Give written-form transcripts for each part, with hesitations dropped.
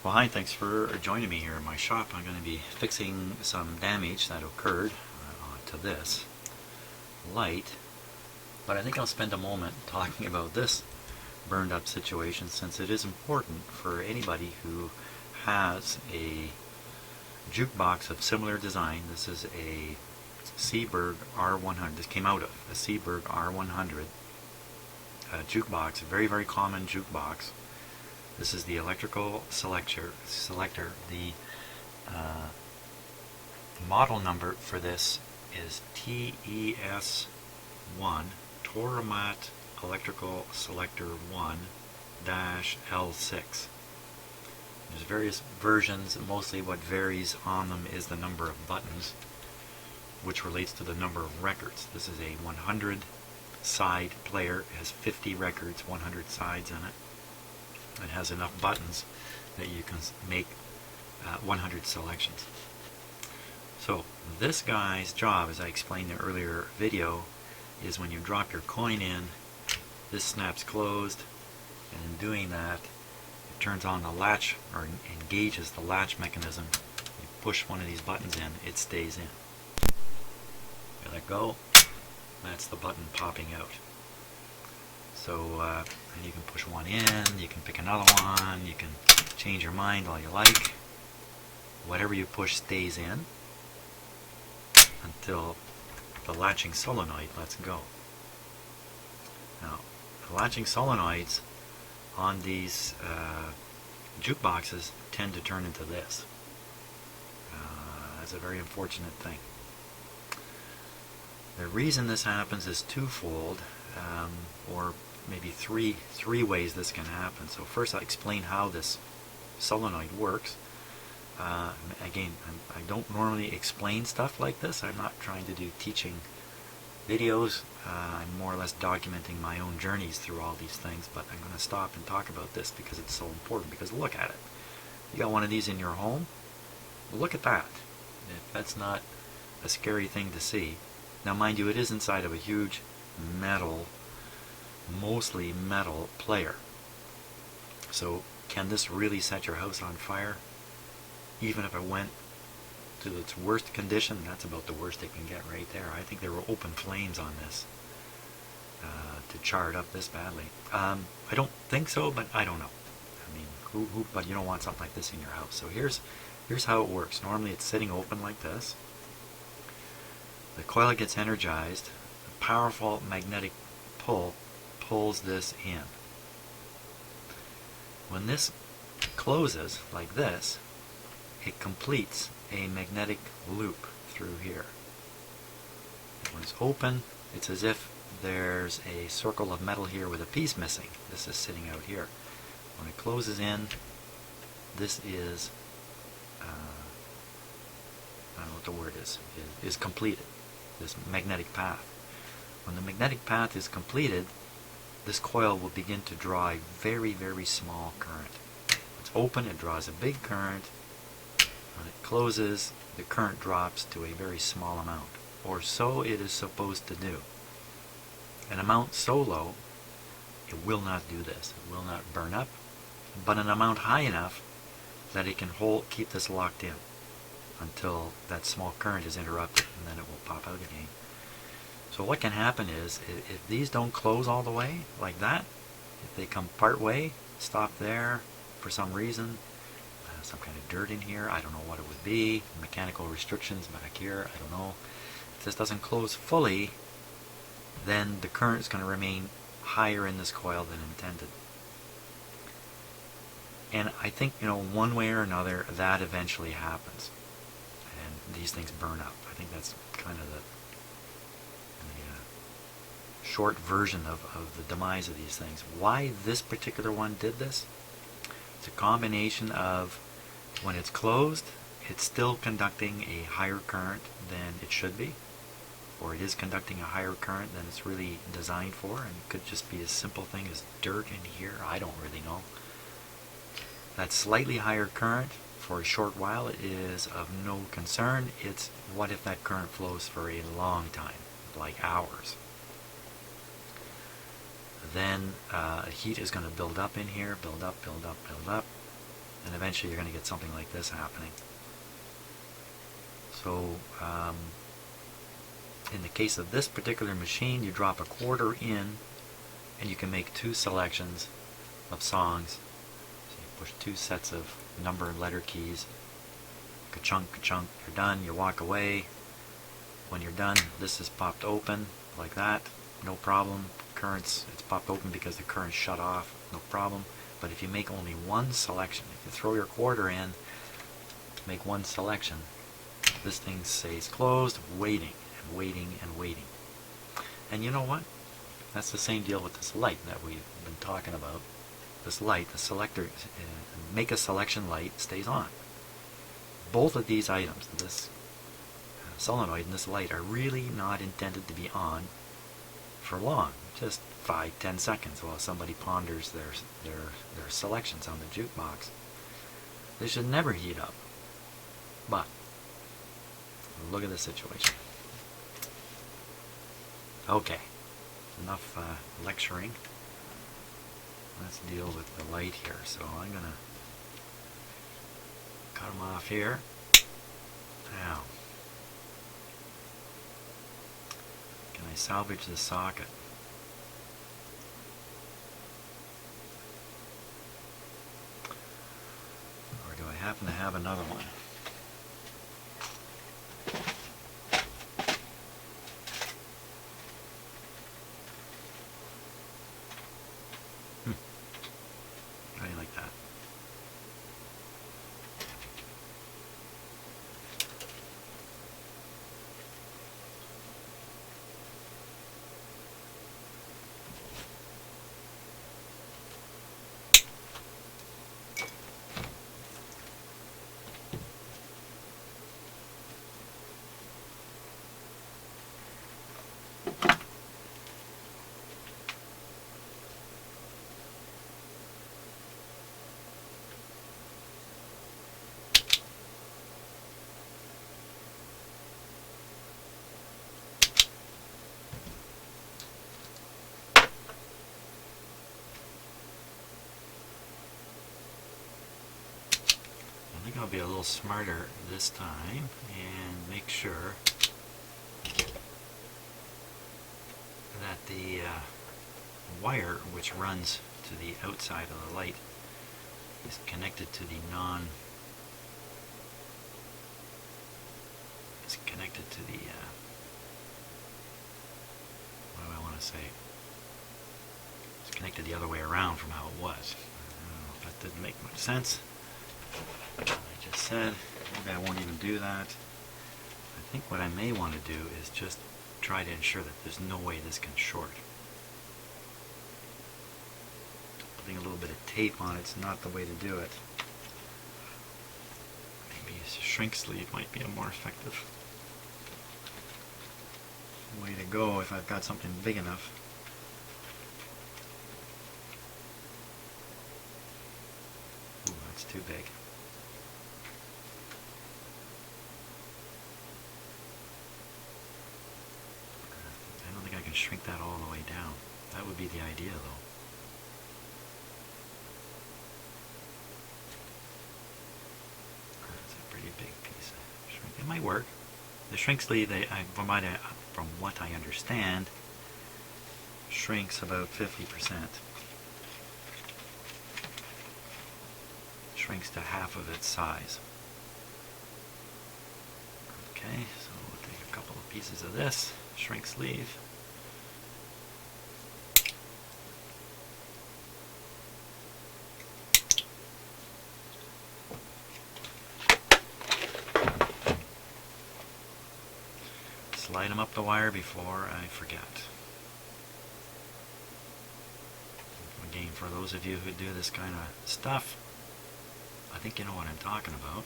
Well, hi, thanks for joining me here in my shop. I'm going to be fixing some damage that occurred to this light, but I think I'll spend a moment talking about this burned up situation, since it is important for anybody who has a jukebox of similar design. This is a Seeburg R100. This came out of a Seeburg R100 jukebox, a very, very common jukebox. This is the electrical selector. The model number for this is TES1, Toramat Electrical Selector 1-L6. There's various versions. Mostly what varies on them is the number of buttons, which relates to the number of records. This is a 100 side player. It has 50 records, 100 sides in it. It has enough buttons that you can make 100 selections. So this guy's job, as I explained in the earlier video, is when you drop your coin in, this snaps closed, and in doing that, it turns on the latch, or engages the latch mechanism. You push one of these buttons in, it stays in. You let go, that's the button popping out. So and you can push one in, you can pick another one, you can change your mind all you like. Whatever you push stays in until the latching solenoid lets go. Now, the latching solenoids on these jukeboxes tend to turn into this. That's a very unfortunate thing. The reason this happens is twofold, or maybe three ways this can happen. So first I'll explain how this solenoid works. Again, I don't normally explain stuff like this. I'm not trying to do teaching videos. I'm more or less documenting my own journeys through all these things, but I'm going to stop and talk about this because it's so important. Because look at it. You got one of these in your home? Well, look at that. If that's not a scary thing to see. Now mind you, it is inside of a huge metal, mostly metal player. So can this really set your house on fire? Even if it went to its worst condition, that's about the worst it can get right there. I think there were open flames on this to char it up this badly. I don't think so, but I don't know. I mean, but you don't want something like this in your house. So here's how it works. Normally it's sitting open like this. The coil gets energized. A powerful magnetic pull pulls this in. When this closes like this, it completes a magnetic loop through here. When it's open, it's as if there's a circle of metal here with a piece missing. This is sitting out here. When it closes in, this is, I don't know what the word is completed. This magnetic path. When the magnetic path is completed, this coil will begin to draw a very, very small current. It's open, it draws a big current. When it closes, the current drops to a very small amount, or so it is supposed to do. An amount so low, it will not do this. It will not burn up, but an amount high enough that it can keep this locked in until that small current is interrupted, and then it will pop out again. So what can happen is, if these don't close all the way, like that, if they come part way, stop there for some reason, some kind of dirt in here, I don't know what it would be, mechanical restrictions back here, I don't know. If this doesn't close fully, then the current is going to remain higher in this coil than intended. And I think, one way or another, that eventually happens. And these things burn up. I think that's kind of the short version of the demise of these things. Why this particular one did this? It's a combination of, when it's closed, it's still conducting a higher current than it should be, or it is conducting a higher current than it's really designed for, and it could just be a simple thing as dirt in here, I don't really know. That slightly higher current for a short while is of no concern. It's what if that current flows for a long time, like hours. Then heat is going to build up in here, build up, and eventually you're going to get something like this happening. So in the case of this particular machine, you drop a quarter in and you can make 2 selections of songs. So you push 2 sets of number and letter keys. Ka-chunk, ka-chunk, you're done, you walk away. When you're done, this is popped open like that, no problem. Currents, it's popped open because the current shut off, no problem. But if you make only 1 selection, if you throw your quarter in, make 1 selection, this thing stays closed, waiting and waiting and waiting. And you know what? That's the same deal with this light that we've been talking about. This light, the selector, make a selection light, stays on. Both of these items, this solenoid and this light, are really not intended to be on for long, just 5-10 seconds while somebody ponders their selections on the jukebox. They should never heat up. But look at the situation. Okay, enough lecturing. Let's deal with the light here. So I'm gonna cut them off here. Now, can I salvage the socket? Or do I happen to have another one? How do you like that? I think I'll be a little smarter this time and make sure that the wire which runs to the outside of the light is connected to the what do I want to say? It's connected the other way around from how it was. I don't know if that didn't make much sense. I just said, maybe I won't even do that. I think what I may want to do is just try to ensure that there's no way this can short. Putting a little bit of tape on it's not the way to do it. Maybe a shrink sleeve might be a more effective way to go if I've got something big enough. Ooh, that's too big. I don't think I can shrink that all the way down. That would be the idea, though. That's a pretty big piece of shrink. It might work. The shrink sleeve, from what I understand, shrinks about 50%. Shrinks to half of its size. Okay, so we'll take a couple of pieces of this shrink sleeve. Slide them up the wire before I forget. Again, for those of you who do this kind of stuff, I think you know what I'm talking about.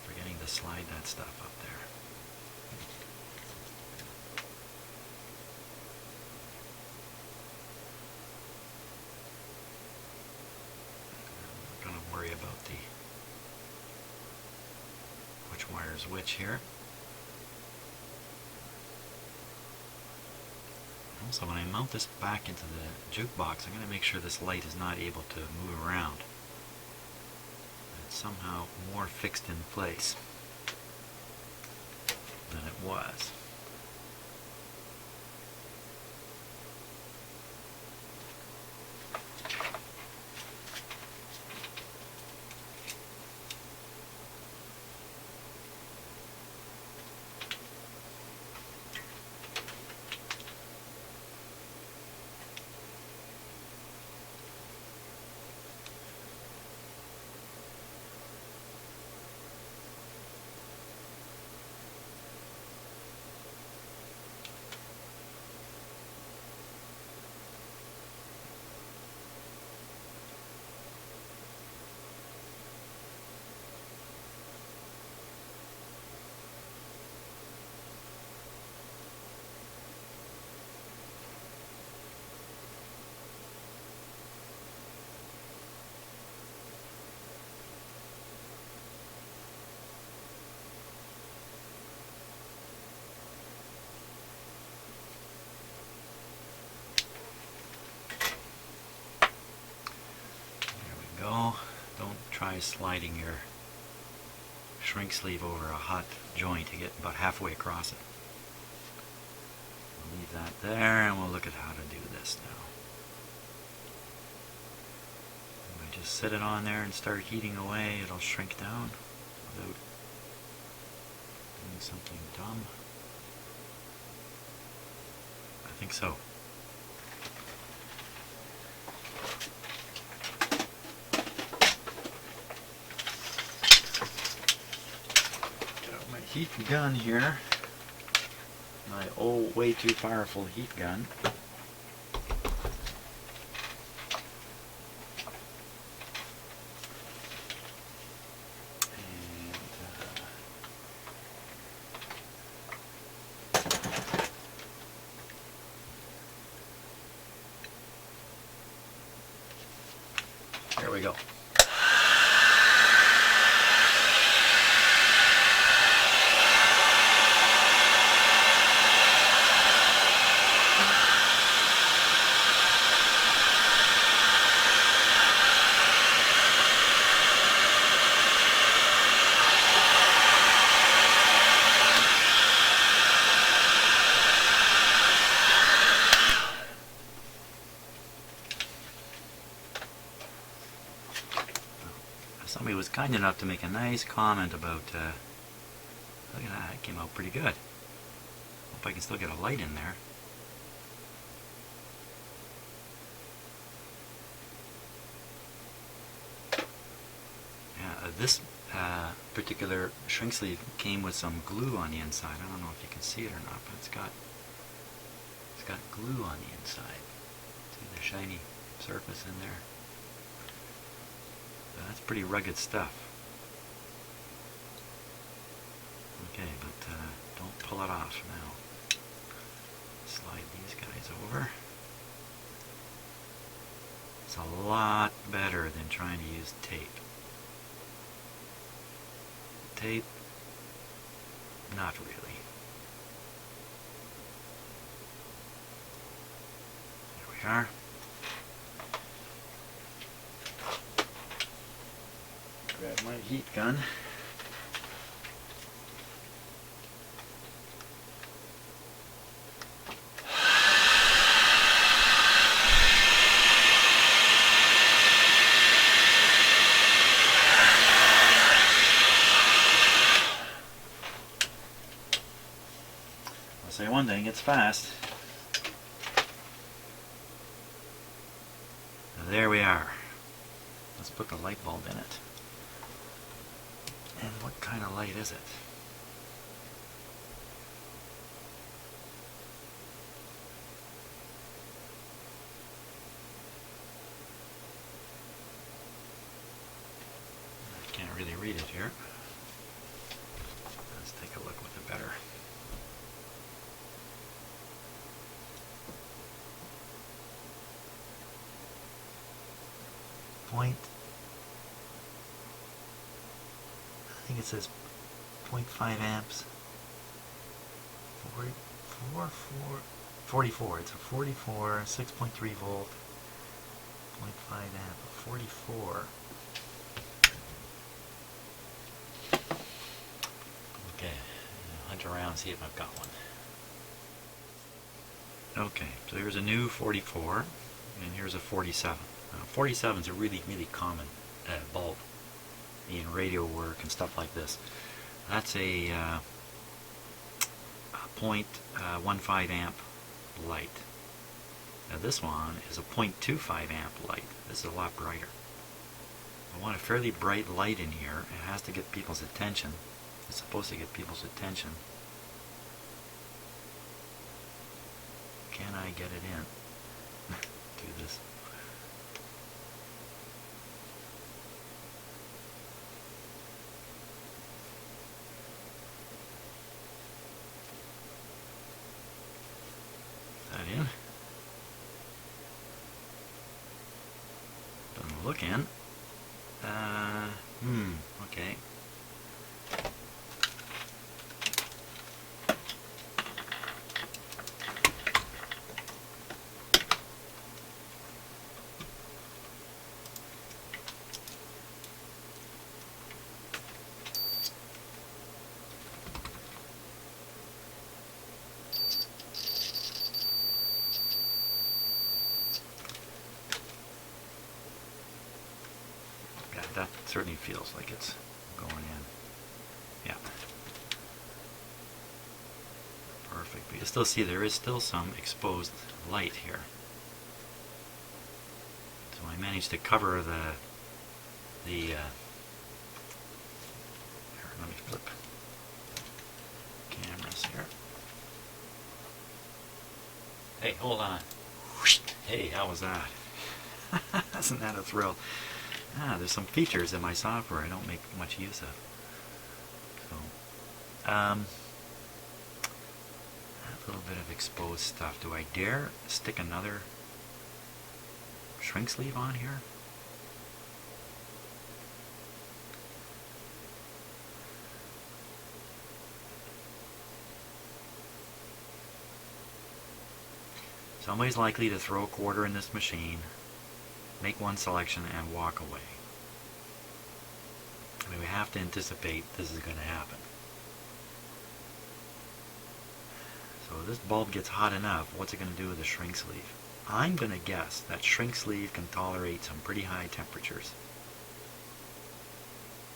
Forgetting to slide that stuff up there. I'm not going to worry about which wire is which here. Also, when I mount this back into the jukebox, I'm going to make sure this light is not able to move around. somehow more fixed in place than it was. Go. Don't try sliding your shrink sleeve over a hot joint to get about halfway across it. We'll leave that there and we'll look at how to do this now. If I just set it on there and start heating away, it'll shrink down without doing something dumb. I think so. Heat gun here, my old, way too powerful heat gun. And there we go. Somebody was kind enough to make a nice comment about, look at that, it came out pretty good. Hope I can still get a light in there. Yeah, this particular shrink sleeve came with some glue on the inside. I don't know if you can see it or not, but it's got glue on the inside. See the shiny surface in there? That's pretty rugged stuff. Okay, but don't pull it off now. Slide these guys over. It's a lot better than trying to use tape. Tape, not really. There we are. Grab my heat gun. I'll say one thing, it's fast. Now there we are. Let's put the light bulb in it. And what kind of light is it? I can't really read it here. Let's take a look with it better. Point. I think it says 0.5 amps. 44. It's a 44, 6.3 volt, 0.5 amp, 44. Okay, hunt around, see if I've got one. Okay, so here's a new 44, and here's a 47. 47 is a really, really common bulb in radio work and stuff like this. That's a 0.15 amp light. Now this one is a 0.25 amp light. This is a lot brighter. I want a fairly bright light in here. It has to get people's attention. It's supposed to get people's attention. Can I get it in? Do this. Is that in? Doesn't look in. Okay. That certainly feels like it's going in. Yeah. Perfect. But you still see there is still some exposed light here. So I managed to cover here, let me flip cameras here. Hey, hold on. Hey, how was that? Isn't that a thrill? There's some features in my software I don't make much use of. So, a little bit of exposed stuff. Do I dare stick another shrink sleeve on here? Somebody's likely to throw a quarter in this machine, make one selection, and walk away. I mean, we have to anticipate this is going to happen. So this bulb gets hot enough, what's it going to do with the shrink sleeve? I'm going to guess that shrink sleeve can tolerate some pretty high temperatures.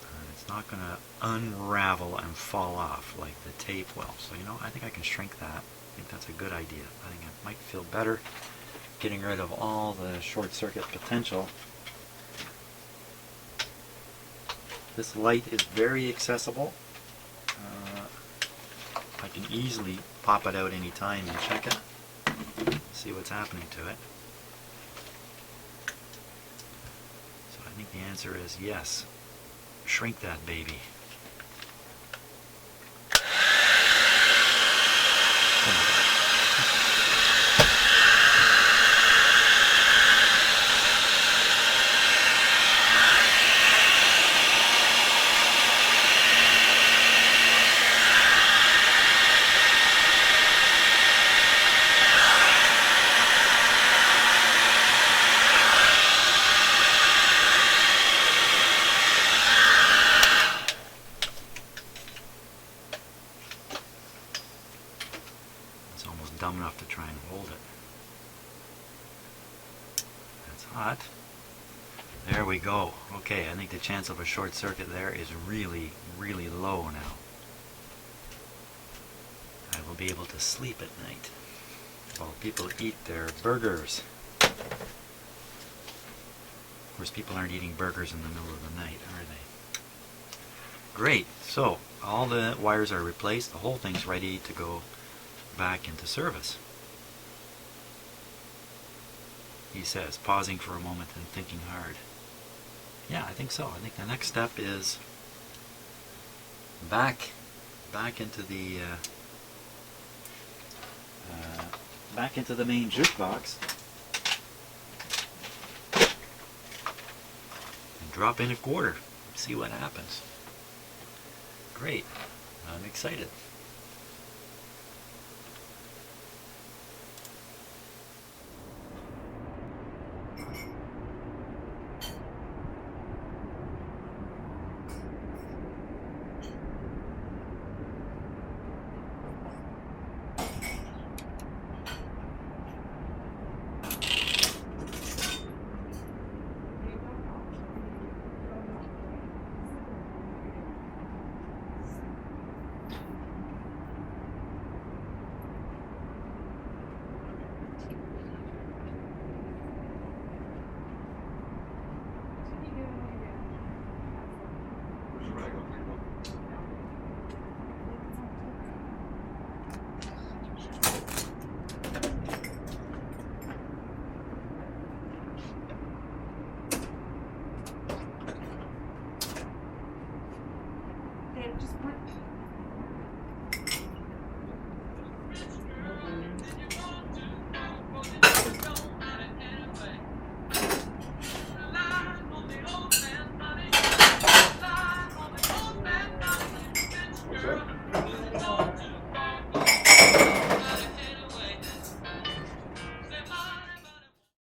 And it's not going to unravel and fall off like the tape will. So, you know, I think I can shrink that. I think that's a good idea. I think it might feel better getting rid of all the short circuit potential. This light is very accessible. I can easily pop it out any time and check it, see what's happening to it. So I think the answer is yes. Shrink that baby. Dumb enough to try and hold it. That's hot. There we go. Okay, I think the chance of a short circuit there is really, really low now. I will be able to sleep at night while people eat their burgers. Of course, people aren't eating burgers in the middle of the night, are they? Great. So, all the wires are replaced. The whole thing's ready to go back into service. He says, pausing for a moment and thinking hard. Yeah, I think so. I think the next step is back into the main jukebox and drop in a quarter. See what happens. Great. I'm excited. just put